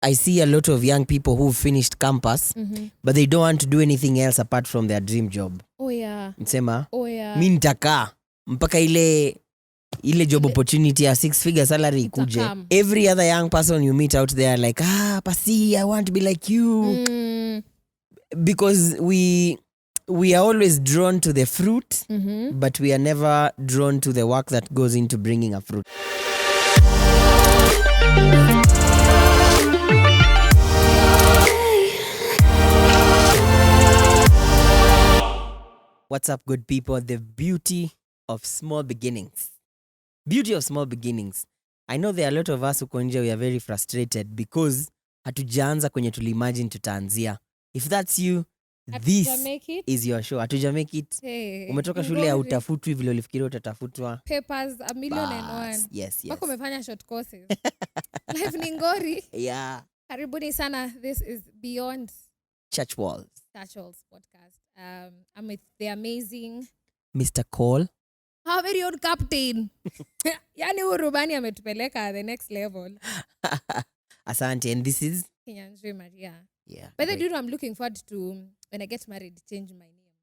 I see a lot of young people who've finished campus, but they don't want to do anything else apart from their dream job. Oh yeah. Nsema, yeah. mi nitakaa mpaka ile job opportunity ya 6-figure salary ikuje. Every other young person you meet out there like, Pasi, I want to be like you. Because we are always drawn to the fruit, but we are never drawn to the work that goes into bringing a fruit. What's up, good people? The beauty of small beginnings. Beauty of small beginnings. I know there are a lot of us huko nje, we are very frustrated because hatujaanza kwenye tuliimagine tutaanzia. If that's you, this is your show. Hatuja make it. Hey, umetoka shule ya utafutwi vile ulifikiria utatafutwa. Papers a million and one. Yes. Wako umefanya short courses. Life ni ngori. Yeah. Karibuni sana. This is Beyond Church Walls podcast. I'm with the amazing Mr. Cole. Our very own captain. Yani urubani ametupeleka the next level. Asante, and this is Mariah. Yeah. By the way, I'm looking forward to when I get married change my name.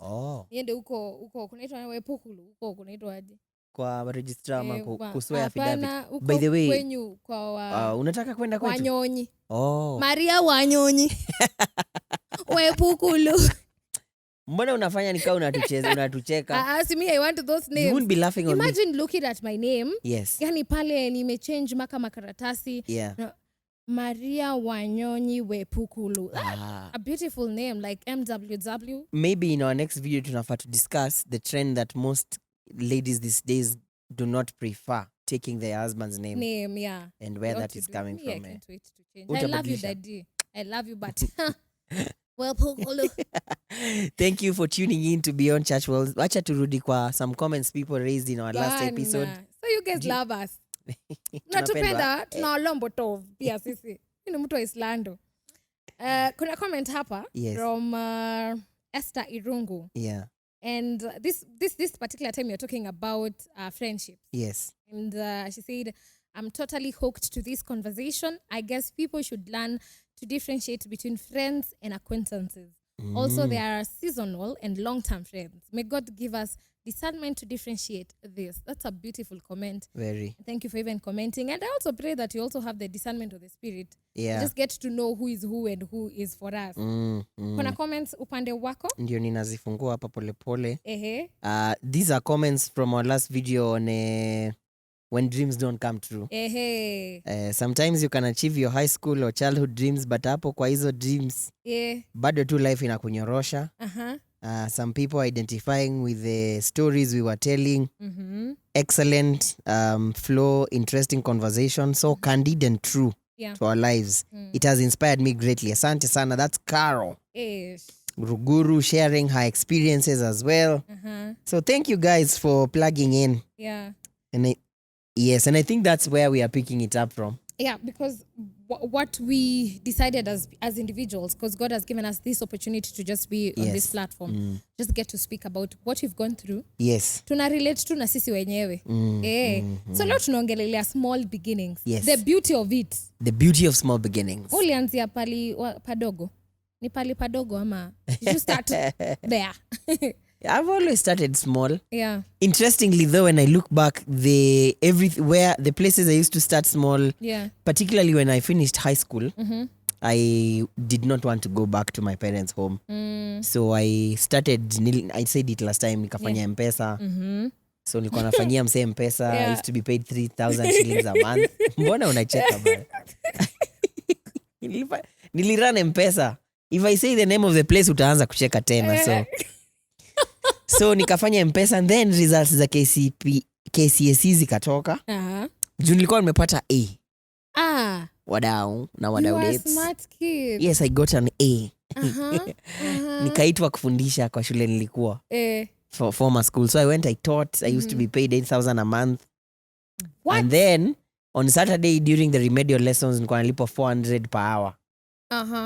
Oh. Niende huko kunaitwa Wepukulu, huko kunaitwa aje? Kwa registrar ama kuswear affidavit. By the way, kwenyu kwa unataka kwenda kwetu? Wanyonyi. Oh. Maria Wanyonyi. Wepukulu. Mbona unafanya nikao unatucheka? See me, I want those names. You wouldn't be laughing on me. Imagine looking at my name. Yes. Yani pale nimechange makaratasi. Yeah. Maria Wanyonyi Wepukulu. A beautiful name like MWW. Maybe in our next video tunafaa to discuss the trend that most ladies these days do not prefer taking their husband's name. Yeah. And where that is coming from. I can't wait to change. I love you, Daddy. I love you, but Wepukulu. Thank you for tuning in to Beyond Church Walls. Wacha turudi kwa some comments people raised in our last episode. So you guys love us. Natupenda, tunaolombo tov pia sisi. Ni mtu wa Islando. Kuna comment hapa from Esther Irungu. Yeah. And this particular time you're talking about friendship. Yes. And she said, I'm totally hooked to this conversation. I guess people should learn to differentiate between friends and acquaintances. Also, there are seasonal and long-term friends. May God give us discernment to differentiate this. That's a beautiful comment. Very. Thank you for even commenting. And I also pray that you also have the discernment of the Spirit. Yeah. You just get to know who is who and who is for us. Kuna comments upande wako? Ndio ninazifungua hapa polepole. These are comments from our last video on when dreams don't come true. Sometimes you can achieve your high school or childhood dreams, but hapo kwa hizo dreams, bado tu life inakunyorosha. Some people identifying with the stories we were telling. Excellent flow, interesting conversation. So candid and true to our lives. It has inspired me greatly. Asante sana. That's Carol. Ruguru sharing her experiences as well. So thank you guys for plugging in. Yeah. And I think that's where we are picking it up from. Yeah, because what we decided as individuals, because God has given us this opportunity to just be on this platform, just get to speak about what we've gone through. Yes. Tuna relate tu na sisi wenyewe. So leo tunaongelelea small beginnings. Yes. The beauty of it. The beauty of small beginnings. Ulianzia padogo. Ni pali padogo ama you start there. I've always started small. Yeah. Interestingly though, when I look back, the places I used to start small, particularly when I finished high school, I did not want to go back to my parents' home. So I started, I said it last time, nikafanya M-Pesa. So nilikuwa nafanyia mse M-Pesa. I used to be paid 3,000 shillings a month. Mbona unacheka bana? Nilirun M-Pesa. If I say the name of the place, utaanza kucheka tena. So nikafanya M-Pesa, and then results za KCSE zikatoka. Juu nilikuwa nimepata A. Wadau na wadau dates. You are smart kid. Yes, I got an A. Nikaitwa kufundisha kwa shule nilikuwa. For former school. So I taught. I used to be paid 8,000 a month. What? And then on Saturday during the remedial lessons nilikuwa nalipwa 400 per hour.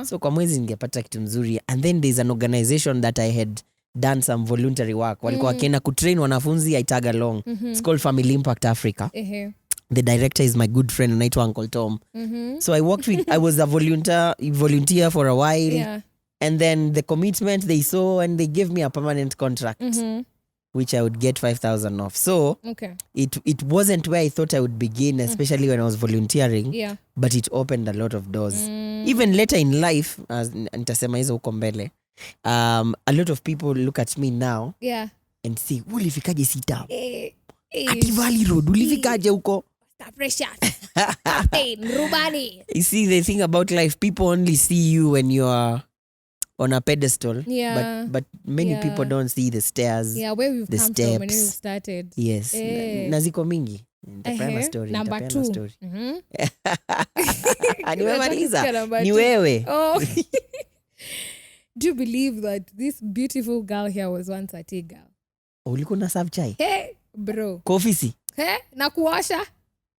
So kwa mwezi ningepata kitu mzuri. And then there's an organization that I had done some voluntary work. Walikuwa wakienda kutrain wanafunzi, I tag along. It's called Family Impact Africa. the director is my good friend anaitwa Uncle Tom. So I was a volunteer for a while. Yeah. And then the commitment they saw and they gave me a permanent contract, which I would get 5,000 off. So it wasn't where I thought I would begin, especially when I was volunteering. Yeah. But it opened a lot of doors. Even later in life, nitasema hizo huko mbele, a lot of people look at me now and say, ulifikaje CITAM? Ati Valley Road, ulifikaje huko? You see, the thing about life, people only see you when you are on a pedestal, but many people don't see the stairs, where we've the come steps. From when we started. Yes. Na ziko mingi. Story. Number 2. Nimemaliza. Ni wewe. Oh. Do you believe that this beautiful girl here was once a tea girl? Ulikuwa na serve chai? Hey, bro. Kwa ofisi? Na kuosha?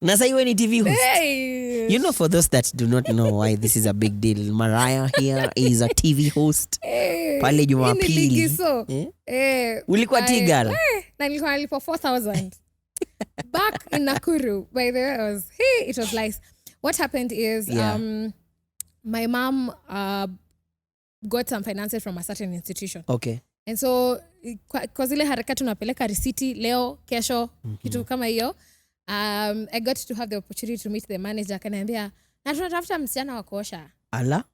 Na sasa iwe ni TV host. Hey. You know, for those that do not know why this is a big deal, Mariah here is a TV host. Pale Jumapili. Ulikuwa tea girl? Na nilikuwa nalipo 4,000. Back in Nakuru, by the way, it was nice. What happened is my mom got some finances from a certain institution. Okay. And so kwa zile harakati tunapeleka risiti leo, kesho, kitu kama hiyo. I got to have the opportunity to meet the manager. Akaniambia, na tunatafuta msichana wa kuosha. Ala?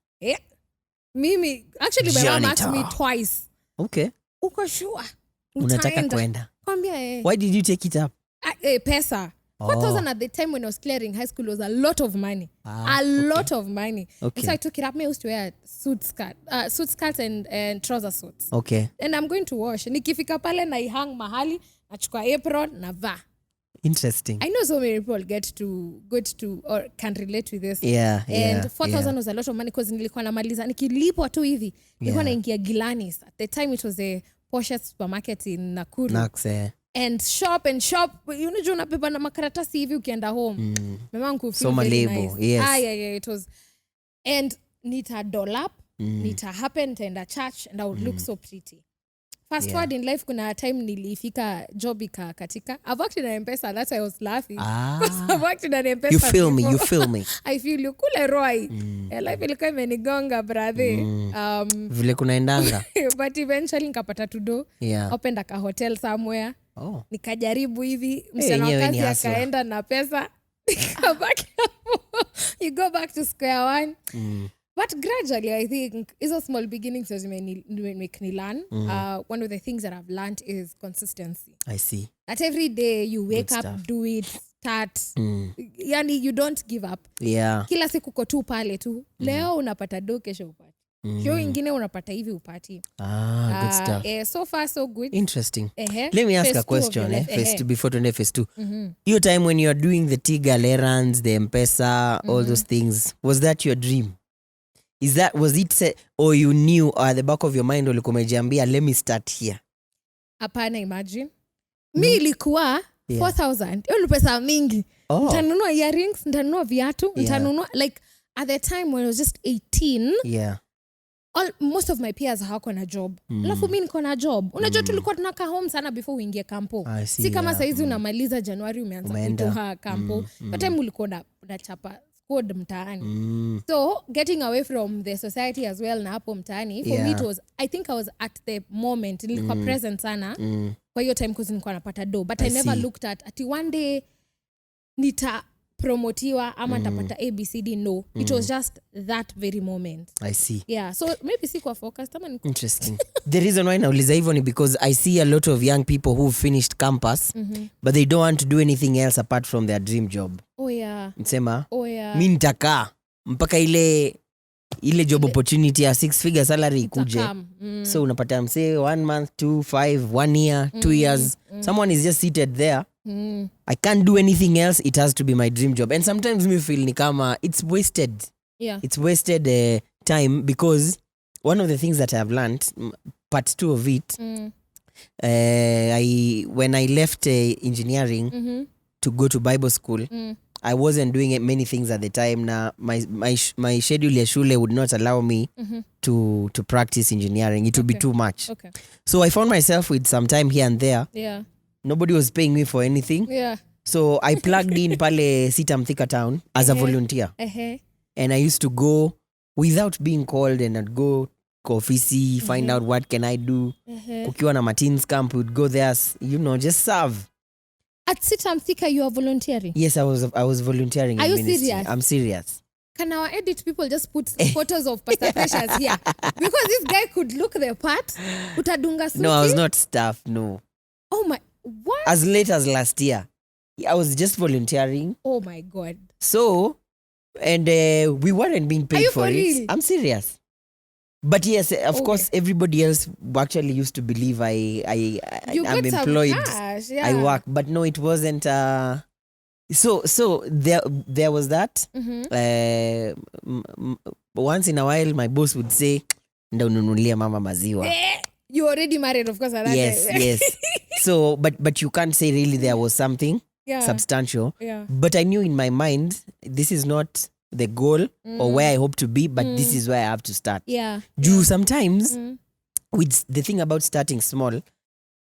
Mimi, actually my mom asked me twice. Okay. Uko sure? Unataka kwenda? Kwambia Why did you take it up? Pesa. 4,000 at the time when I was clearing high school was a lot of money. Lot of money. Okay. So I took it up. I used to wear suit skirts and trouser suits. Okay. And I'm going to wash. Nikifika pale na ihang mahali, nachukua apron na va. Interesting. I know so many people get to or can relate with this. Yeah. And 4,000 was a lot of money because nilikuwa namaliza nikilipwa tu hivi. Nilikuwa naingia Gilanis. At the time it was a poshest supermarket in Nakuru. And shop. Unajua unabeba na makaratasi hivi ukienda home. Mama wangu feel very nice. Yes. Yeah, it was. And nita doll up, nita happen to end a church and I would look so pretty. Fast forward in life, kuna time nilifika job katika. I've worked in an M-Pesa, that's why I was laughing. I've worked in an M-Pesa. You feel me. I feel you. Kule Roy. Life ilikuwa imenigonga, brother. Vile kunaendanga. But eventually nikapata to do. Opened a hotel somewhere. Nikajaribu hivi. Msichana wa kazi akaenda na pesa. You go back to square one. But gradually, I think, it's a small beginnings as make me learn. One of the things that I've learned is consistency. I see. That every day you wake up, do it, start. Yani, you don't give up. Yeah. Kila siku ko tu pale tu. Leo unapata do, kesho upati. Kyo ingine unapata hivi upati. Good stuff. So far, so good. Interesting. Let me ask a question. Phase 2, before to phase 2. Your time when you're doing the Tigal errands, the M-Pesa, all those things, was that your dream? Was it or you knew at the back of your mind ulikuwa umejiambia let me start here? Hapana, imagine. Mi ilikuwa 4,000. Hiyo ni pesa mingi. Nitanunua earrings, nitanunua viatu, nitanunua like at the time when I was just 18. Most of my peers hawako na job. Alafu mimi niko na job. Unajua tulikuwa tunakaa home sana before uingie kampo. Si kama saizi unamaliza Januari umeanza kutoka kampo. But time ulikuwa unachapa code mtaani. So getting away from the society as well na hapo mtaani, for me it was, I think I was at the moment nilikuwa present sana kwa hiyo time because nilikuwa napata do, but I never looked at ati one day nita promotiwa ama nitapata ABCD. No, it was just that very moment. I see. Yeah, so maybe sikuwa focused ama interesting. The reason why nauliza hivyo ni because I see a lot of young people who finished campus but they don't want to do anything else apart from their dream job. Nsema mi nitakaa mpaka ile job opportunity ya 6-figure salary ikuje. So unapata mse 1 month, 2, 5, 1 year, 2 years. Someone is just seated there. I can't do anything else. It has to be my dream job. And sometimes me feel ni kama it's wasted. It's wasted time because one of the things that I have learned, part 2 of it, when I left engineering to go to Bible school, I wasn't doing many things at the time. Now my schedule ya shule would not allow me to practice engineering. It would be too much. So I found myself with some time here and there. Nobody was paying me for anything. So I plugged in pale CITAM Thika Town as a volunteer. And I used to go without being called, and I'd go office, find out what can I do. Kukiwa na Martin's camp, we'd go there, just serve. At CITAM Thika, you are volunteering? Yes, I was volunteering. Are you ministry. serious? I'm serious. Can our edit people just put photos of Pastor Precious here? Because this guy could look the part. Utadunga suti. No, I was not staff, no. Oh my, what? As late as last year. I was just volunteering. Oh my God. So, and we weren't being paid for it. Real? I'm serious. But yes, of course, everybody else actually used to believe I'm employed. Cash, yeah. I work, but no, it wasn't. So there was that. Once in a while, my boss would say, "Nda ununulia mama maziwa." You already married, of course. Yes. So, but you can't say really there was something substantial. Yeah. But I knew in my mind, this is not the goal or where I hope to be, but this is where I have to start. Yeah. Sometimes, with the thing about starting small,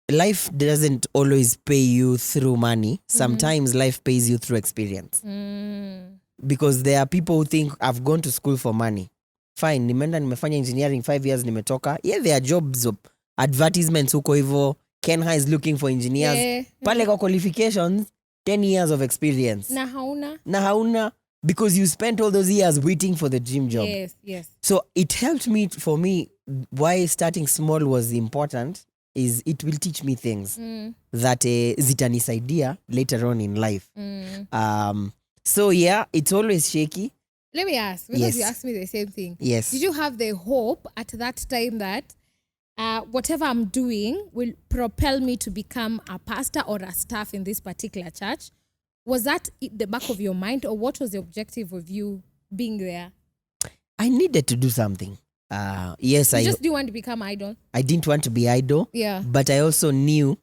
life doesn't always pay you through money. Sometimes life pays you through experience. Because there are people who think, I've gone to school for money. Fine, nimeenda nimefanya engineering 5 years, nimetoka. Yeah, there are jobs, advertisements huko hivyo. Kenha is looking for engineers. Pale kwa qualifications, 10 years of experience. Na hauna. Because you spent all those years waiting for the dream job. Yes. So it helped me, for me, why starting small was important is it will teach me things that zitanisaidia later on in life. So yeah, it's always shaky. Let me ask, because you asked me the same thing. Yes. Did you have the hope at that time that whatever I'm doing will propel me to become a pastor or a staff in this particular church? Was that at the back of your mind, or what was the objective of you being there? I needed to do something. Yes, you just didn't want to become idle? I didn't want to be idle. Yeah. But I also knew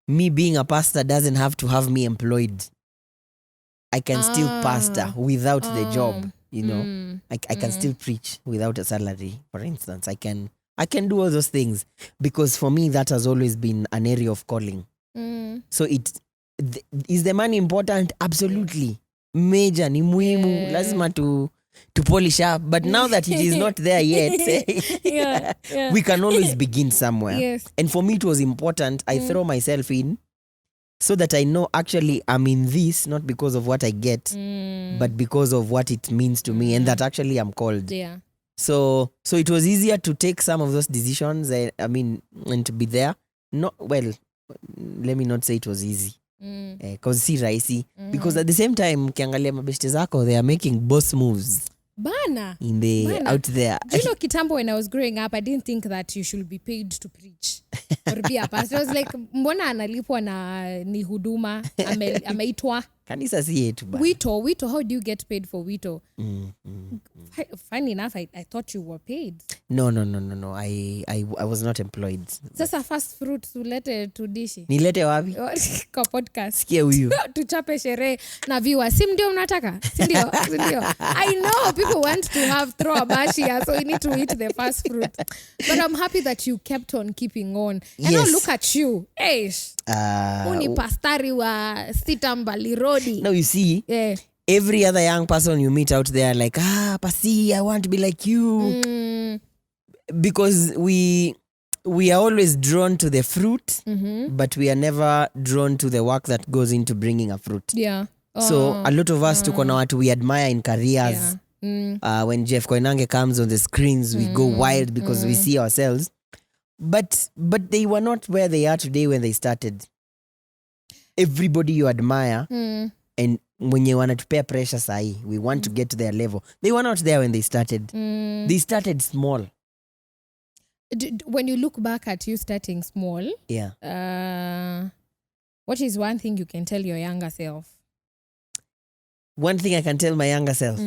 me being a pastor doesn't have to have me employed. I can still pastor without the job, I can still preach without a salary, for instance. I can do all those things because for me that has always been an area of calling. So is the money important? Absolutely. Major, ni muhimu, lazima to polish up. But now that it is not there yet, we can always begin somewhere. Yes. And for me it was important. I throw myself in so that I know actually I'm in this, not because of what I get, but because of what it means to me, and that actually I'm called. Yeah. So it was easier to take some of those decisions, and to be there. Let me not say it was easy. Because si rahisi. Because at the same time, kiangalia mabeshte zako, they are making boss moves. Bana. Out there. Do you know, kitambo, when I was growing up, I didn't think that you should be paid to preach or be a pastor. I was like, mbona analipwa na ni huduma, ameitwa. Kanisa si yetu ba. Wito, how do you get paid for Wito? Funny enough, I thought you were paid. No. I was not employed. Sasa fast fruit tulete tudishi. Nilete wapi? Kwa podcast. Sikia huyu. Tuchape sherehe na viewers. Si ndio mnataka? Si ndio? I know people want to throw a bash here, so you need to eat the fast fruit. But I'm happy that you kept on keeping on. And now look at you. Uni pastari wa CITAM Balirodi. Now you see, every other young person you meet out there like, Pasi, I want to be like you. Because we are always drawn to the fruit, but we are never drawn to the work that goes into bringing a fruit. Yeah. So a lot of us tuko na watu we admire in careers. When Jeff Koinange comes on the screens, we go wild because we see ourselves. But they were not where they are today when they started. Everybody you admire and mwenye wanatupea pressure sahi, we want to get to their level. They were not there when they started. They started small. When you look back at you starting small, what is one thing you can tell your younger self? One thing I can tell my younger self.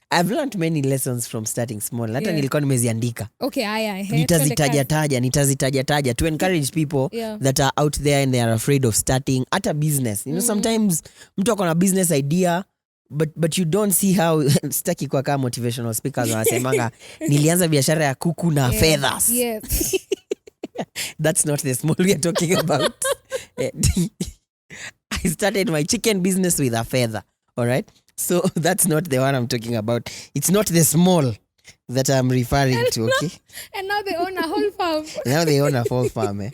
I've learned many lessons from starting small. Hata nilikuwa nimeziandika. Okay, Nitazitaja to encourage people that are out there and they are afraid of starting at a business. Sometimes mtu ako na business idea, but you don't see how staki kwa kama motivational speakers wanasemanga nilianza biashara ya kuku na feathers. Yes. That's not the small we are talking about. I started my chicken business with a feather. All right. So that's not the one I'm talking about. It's not the small that I'm referring to, okay? And now they own a whole farm. Now they own a whole farm.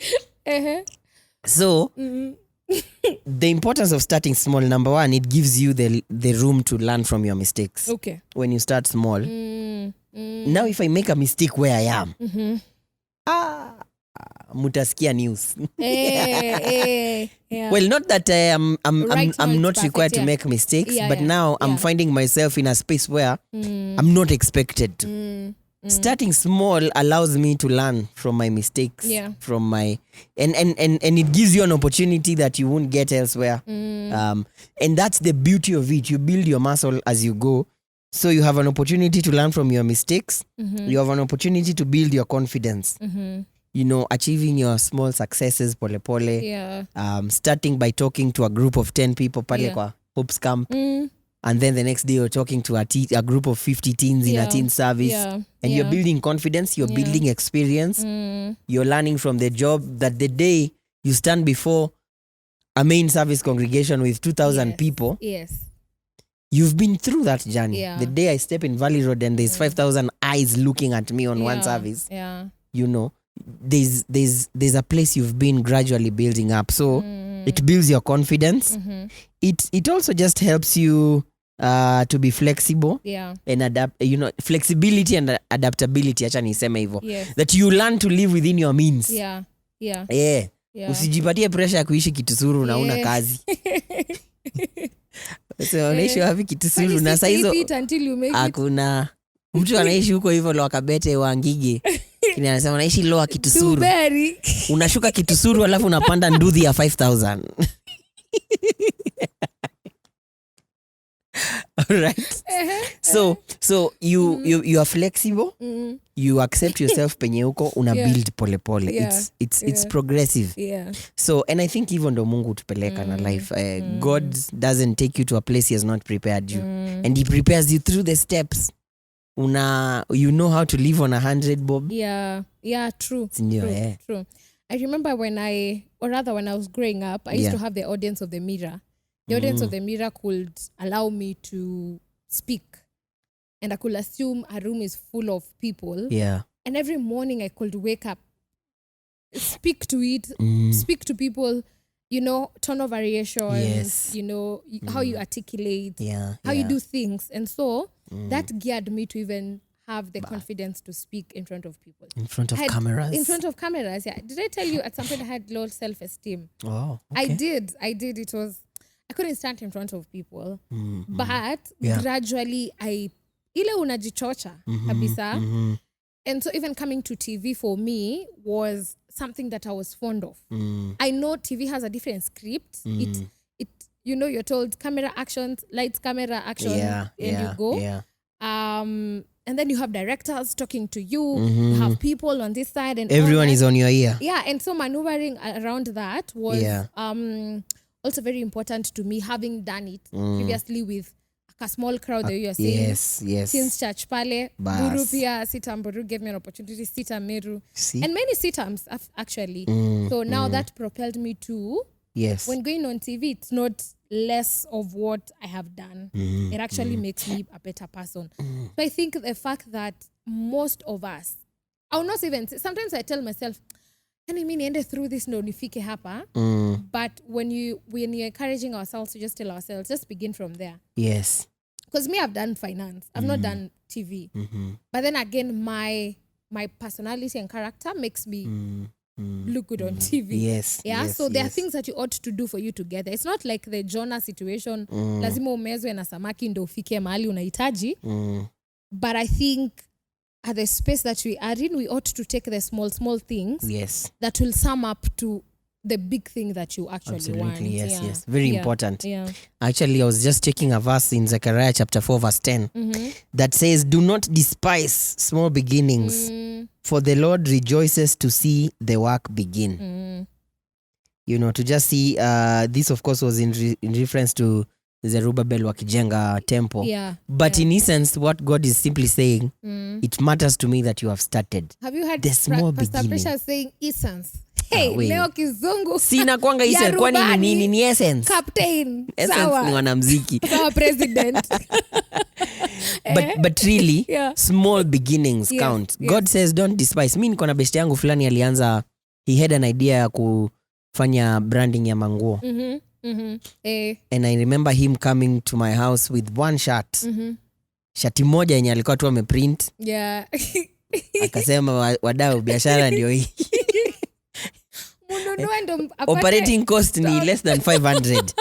So the importance of starting small, number one, it gives you the room to learn from your mistakes. Okay. When you start small. Now if I make a mistake where I am, mutaskia news. Yeah. Well, not that I'm not required to make mistakes, but now I'm finding myself in a space where I'm not expected to. Starting small allows me to learn from my mistakes, from my and it gives you an opportunity that you won't get elsewhere. And that's the beauty of it. You build your muscle as you go. So you have an opportunity to learn from your mistakes. You have an opportunity to build your confidence. You know, achieving your small successes pole pole. Starting by talking to a group of 10 people pale kwa Hopes Camp. And then the next day you're talking to a group of 50 teens in a teen service. And you're building confidence, you're building experience. You're learning from the job that the day you stand before a main service congregation with 2,000 people. You've been through that journey. The day I step in Valley Road and there's 5,000 eyes looking at me on one service. You know, there's a place you've been gradually building up. So it builds your confidence. It also just helps you to be flexible and adapt. You know, flexibility and adaptability. Acha niseme hivyo. That you learn to live within your means. Usijipatie pressure ya kuishi Kitusuru na una kazi. So unaishi wapi Kitusuru na saa hizo hakuna mtu anaishi huko hivyo Lower Kabete wa Ngige. Kini anasema unaishi Lower Kitusuru. Unashuka Kitusuru alafu unapanda nduthi ya 5,000. All right. So you are flexible. You accept yourself penye uko una build pole pole. It's progressive. So and I think even ndo Mungu tupeleka na life. God doesn't take you to a place he has not prepared you. And he prepares you through the steps. You know how to live on 100 bob. True. True. I remember when I was growing up, I used to have the audience of the mirror. The audience of the mirror could allow me to speak. And I could assume a room is full of people. And every morning I could wake up, speak to it, speak to people, you know, tone of variations, you know, how you articulate, how you do things. And so that geared me to even have the confidence to speak in front of people. In front of cameras, yeah. Did I tell you at some point I had low self-esteem? Oh, okay. I did. It was, I couldn't stand in front of people. But gradually ile unajichocha kabisa. And so even coming to TV for me was something that I was fond of. I know TV has a different script. It you know, you're told camera actions, lights, camera action, and you go. And then you have directors talking to you. You have people on this side, and everyone is on your ear. And so maneuvering around that was also very important to me, having done it previously with a small crowd that you are saying. Yes. Since church pale, Buru pia, CITAM Buru gave me an opportunity, CITAM Meru. And many CITAMs actually. So now that propelled me to, when going on TV, it's not less of what I have done. It actually makes me a better person. So I think the fact that most of us, I'll not even, sometimes I tell myself, can I niende through this ndo nifike hapa? But when you're encouraging ourselves to just tell ourselves, just begin from there. Yes. Because me, I've done finance. I've not done TV. But then again, my personality and character makes me look good on TV. Yes. So there are things that you ought to do for you to get there. It's not like the Jonah situation. Lazima umezwe na samaki ndo ufike mahali unahitaji. But I think at the space that we are in, we ought to take the small things that will sum up to the big thing that you actually want. Yes. Very important. Actually, I was just taking a verse in Zechariah chapter 4 verse 10 that says, do not despise small beginnings, for the Lord rejoices to see the work begin. You know, to just see, this of course was in reference to Zerubbabel wakijenga temple. But in essence, what God is simply saying, it matters to me that you have started. Have you heard the small Pastor beginning. Pressure saying essence? Hey, leo kizungu. Sina kwanga Eastern, kwani ni nini? Ni essence. Captain. Essence ni wanamuziki. Sawa president. But really, small beginnings count. God says don't despise. Mimi niko na best yangu fulani alianza, he had an idea ya kufanya branding ya manguo. And I remember him coming to my house with one shirt. Shati moja yenye alikuwa tu ameprint. Akasema wadau biashara ndio hii. Operating cost ni less than 500.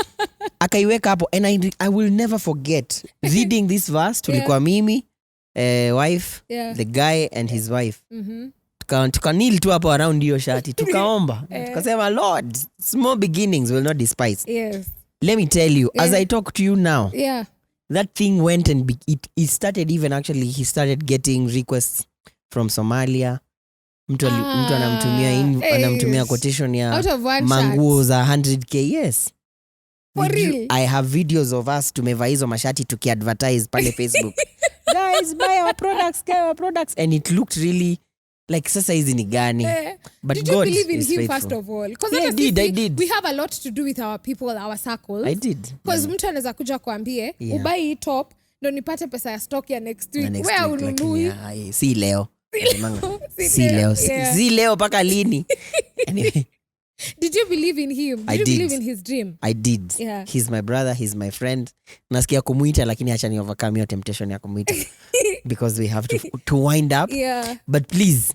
Akaiweka hapo, and I will never forget reading this verse. Tulikuwa mimi, wife, the guy and his wife. Tukanil tu hapo around hiyo shati, tukaomba. Tukasema, Lord, small beginnings will not despise. Let me tell you, as I talk to you now, that thing went and it started even actually, he started getting requests from Somalia. Mtu anamtumia quotation ya manguo za 100k. Yes. For real? I have videos of us tumevaa hizo mashati tukiadvertise pale Facebook. Guys, buy our products. And it looked really like sasa hizi ni gani. But did God you believe in him faithful. first of all? Because I did. We have a lot to do with our people, our circles. I did. Because mtu anaweza kuja kuambie, ubai hii top, ndo nipate pesa ya stock ya next week. Where ununui? Si leo. Si leo paka lini. Anyway. Did you believe in him? Did you believe in his dream? I did. He's my brother, he's my friend. Nasikia kumuita lakini acha ni overcome your temptation ya kumuita. Because we have to wind up. But please,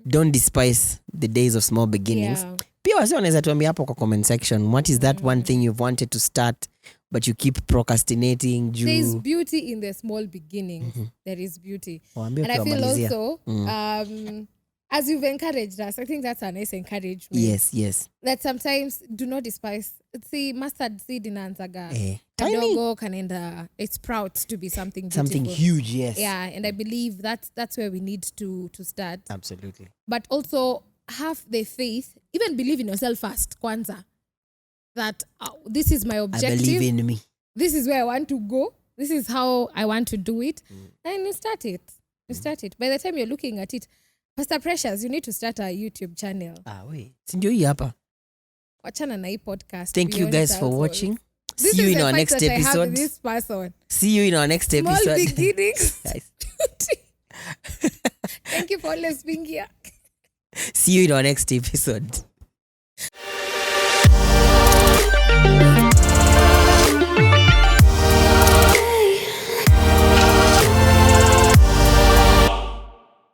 don't despise the days of small beginnings. Pia wasi wanaweza tuambia hapo kwa comment section, what is that one thing you've wanted to start but you keep procrastinating? There is beauty in the small beginnings. There is beauty. And I feel also, as you've encouraged us, I think that's a nice encouragement. Yes. That sometimes do not despise. See, mustard seed inaanzaga. Tiny. Kanenda, it sprouts to be something beautiful. Something huge, yes. Yeah, and I believe that's where we need to start. Absolutely. But also have the faith, even believe in yourself first, kwanza. That this is my objective. I believe in me. This is where I want to go. This is how I want to do it. And you start it. By the time you're looking at it, Pastor Precious, you need to start a YouTube channel. Wait. Sindio hii hapa. Wachana na hii podcast. Thank you guys for watching. See you in our next episode. This person. See you in our next episode. Small beginnings. Thank you for always being here. See you in our next episode.